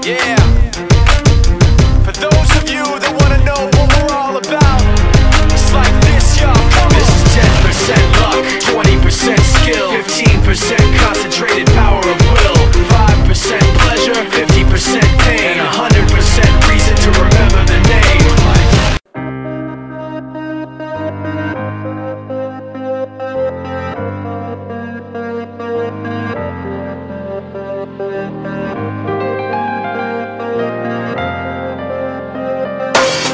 Yeah. For those of you that wanna know what we're all about, it's like this, y'all. This is 10% luck, 20% skill, 15% concentrated power of will, 5% pleasure, 50% pain, and 100% reason to remember the name.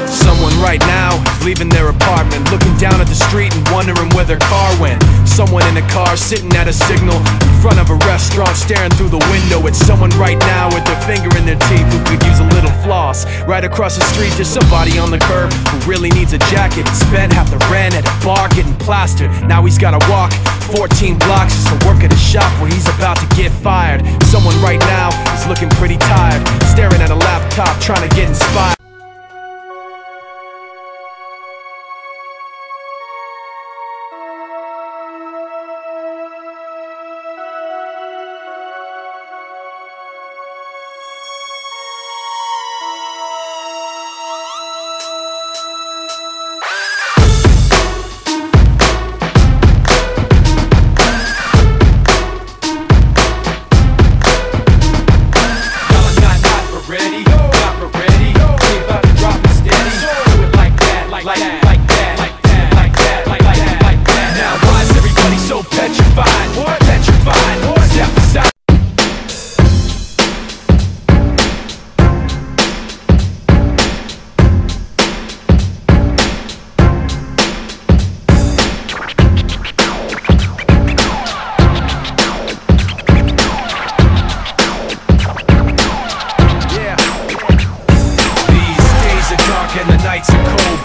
Someone right now is leaving their apartment, looking down at the street and wondering where their car went. Someone in a car sitting at a signal in front of a restaurant, staring through the window. It's someone right now with their finger in their teeth who could use a little floss. Right across the street there's somebody on the curb who really needs a jacket. He spent half the rent at a bar getting plastered. Now he's gotta walk 14 blocks just to work at a shop where he's about to get fired. Someone right now is looking pretty tired, staring at a laptop trying to get inspired.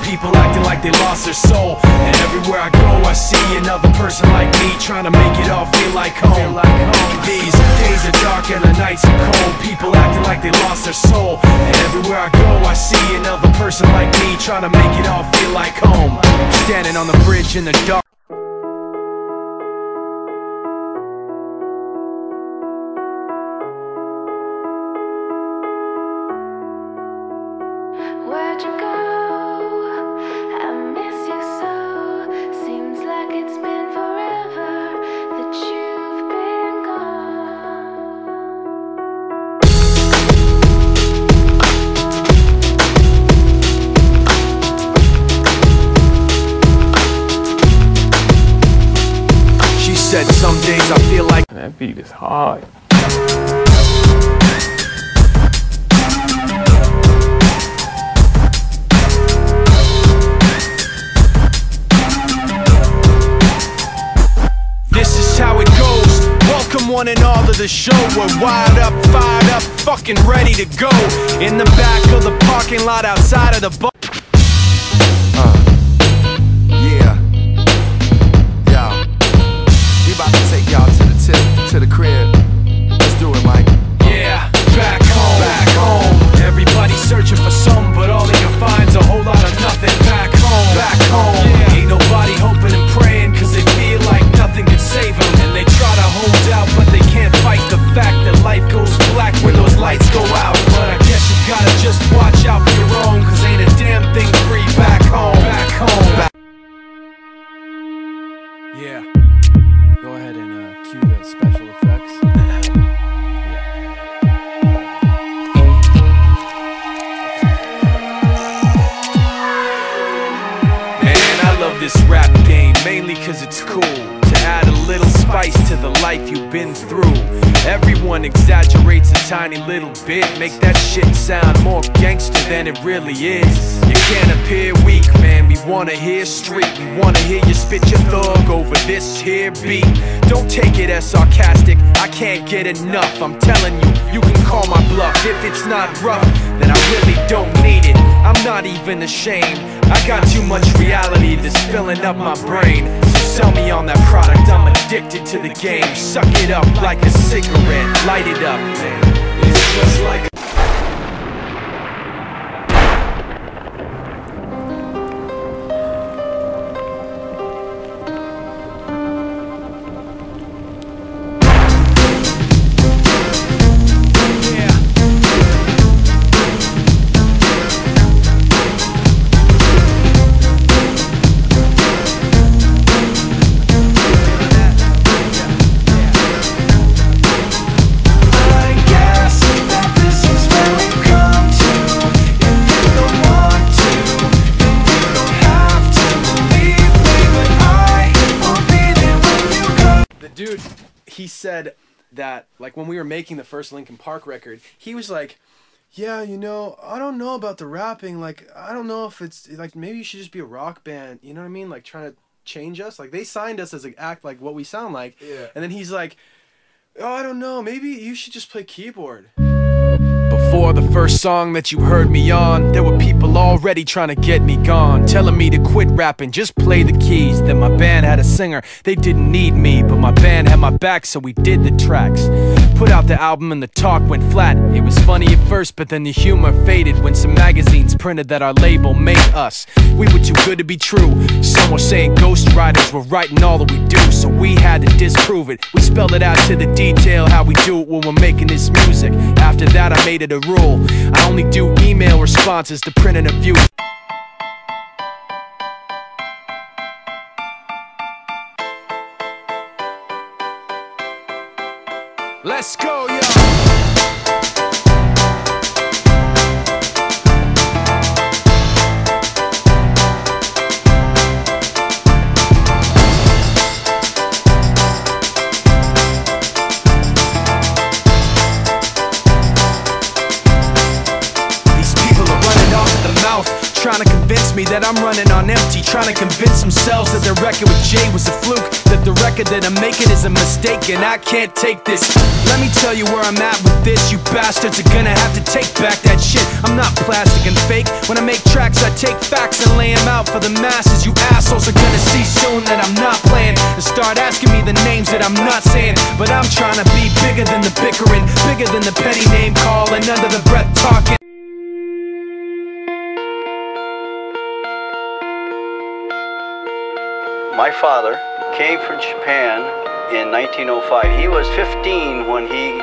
People acting like they lost their soul, and everywhere I go I see another person like me trying to make it all feel like home. These days are dark and the nights are cold. People acting like they lost their soul, and everywhere I go I see another person like me trying to make it all feel like home. Standing on the bridge in the dark. Where'd you go? It's been forever that you've been gone. She said some days I feel like that beat is hard. one and all to the show. We're wired up, fired up, fucking ready to go. In the back of the parking lot outside of the bar. Yeah. Yo. We about to take y'all to the tip, to the crib. Let's do it, Mike. Yeah, back home. Back home. Everybody's searching for some, but all they can find's a whole lot of nothing. Back home. Back home. Yeah. Ain't nobody hoping and praying, cause they feel like nothing can save them. And they try to hold out, but they can't fight the fact that life goes black when those lights go out. But I guess you gotta just watch out for your own, cause ain't a damn thing free back home. Back home. Yeah. Go ahead and cue the special effects. This rap game, mainly cause it's cool to add a little spice to the life you've been through. Everyone exaggerates a tiny little bit, make that shit sound more gangster than it really is. You can't appear weak, man, we wanna hear street. We wanna hear you spit your thug over this here beat. Don't take it as sarcastic, I can't get enough. I'm telling you, you can call my bluff. If it's not rough, then I really don't need it. I'm not even ashamed, I got too much reality that's filling up my brain. So sell me on that product, I'm addicted to the game. Suck it up like a cigarette, light it up, man. It's just like said that, like, when we were making the first Linkin Park record, he was like, yeah, you know, I don't know about the rapping. Like, I don't know if it's, like, maybe you should just be a rock band. You know what I mean? Like, trying to change us. Like, they signed us as, like, act like what we sound like. Yeah. And then he's like, oh, I don't know, maybe you should just play keyboard. Before the first song that you heard me on, there were people already trying to get me gone, telling me to quit rapping, just play the keys. Then my band had a singer, they didn't need me, but my band had my back, so we did the tracks. Put out the album and the talk went flat. It was funny at first, but then the humor faded when some magazines printed that our label made us. We were too good to be true. Some were saying ghostwriters were writing all that we do, so we had to disprove it. We spelled it out to the detail how we do it when we're making this music. After that I made it a rule. I only do email responses to print and a view. Let's go, yo! Trying to convince me that I'm running on empty, trying to convince themselves that their record with Jay was a fluke, that the record that I'm making is a mistake, and I can't take this. Let me tell you where I'm at with this. You bastards are gonna have to take back that shit. I'm not plastic and fake. When I make tracks, I take facts and lay them out for the masses. You assholes are gonna see soon that I'm not playing and start asking me the names that I'm not saying. But I'm trying to be bigger than the bickering, bigger than the petty name calling, under the breath talking. My father came from Japan in 1905. He was 15 when he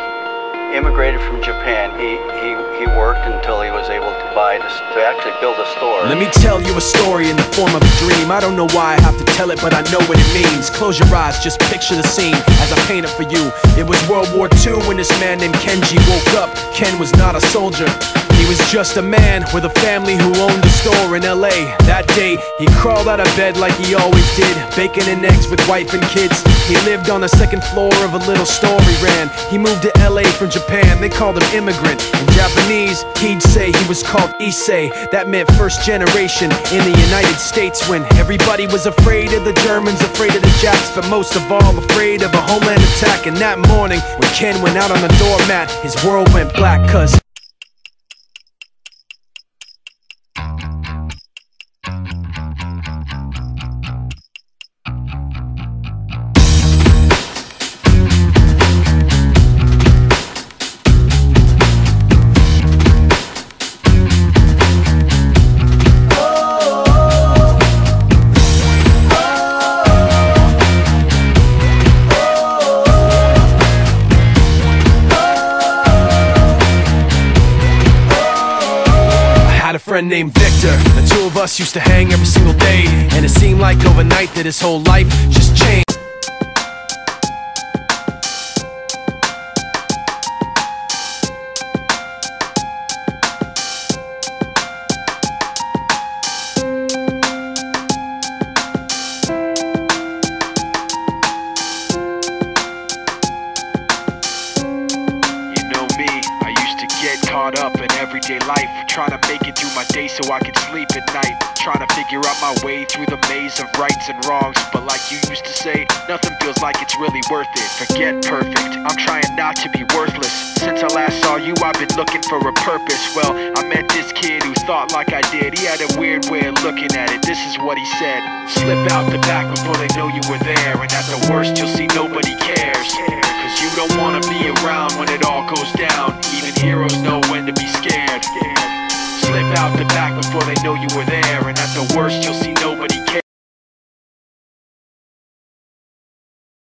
immigrated from Japan. He worked until he was able to actually build a store. Let me tell you a story in the form of a dream. I don't know why I have to tell it, but I know what it means. Close your eyes, just picture the scene as I paint it for you. It was World War II when this man named Kenji woke up. Ken was not a soldier. He was just a man with a family who owned a store in LA. That day, he crawled out of bed like he always did, bacon and eggs with wife and kids. He lived on the second floor of a little store he ran. He moved to LA from Japan, they called him immigrant. In Japanese, he'd say he was called Issei. That meant first generation in the United States, when everybody was afraid of the Germans, afraid of the Japs, but most of all afraid of a homeland attack. And that morning, when Ken went out on the doormat, his world went black, cause friend named Victor. The two of us used to hang every single day, and it seemed like overnight that his whole life just changed. Caught up in everyday life, trying to make it through my day so I can sleep at night, trying to figure out my way through the maze of rights and wrongs. But like you used to say, nothing feels like it's really worth it. Forget perfect, I'm trying not to be worthless. Since I last saw you, I've been looking for a purpose. Well, I met this kid who thought like I did. He had a weird way of looking at it. This is what he said: slip out the back before they know you were there, and at the worst you'll see nobody cares. Cause you don't wanna be around when it all goes down. Even heroes know when to be scared. Slip out the back before they know you were there, and at the worst you'll see nobody cares.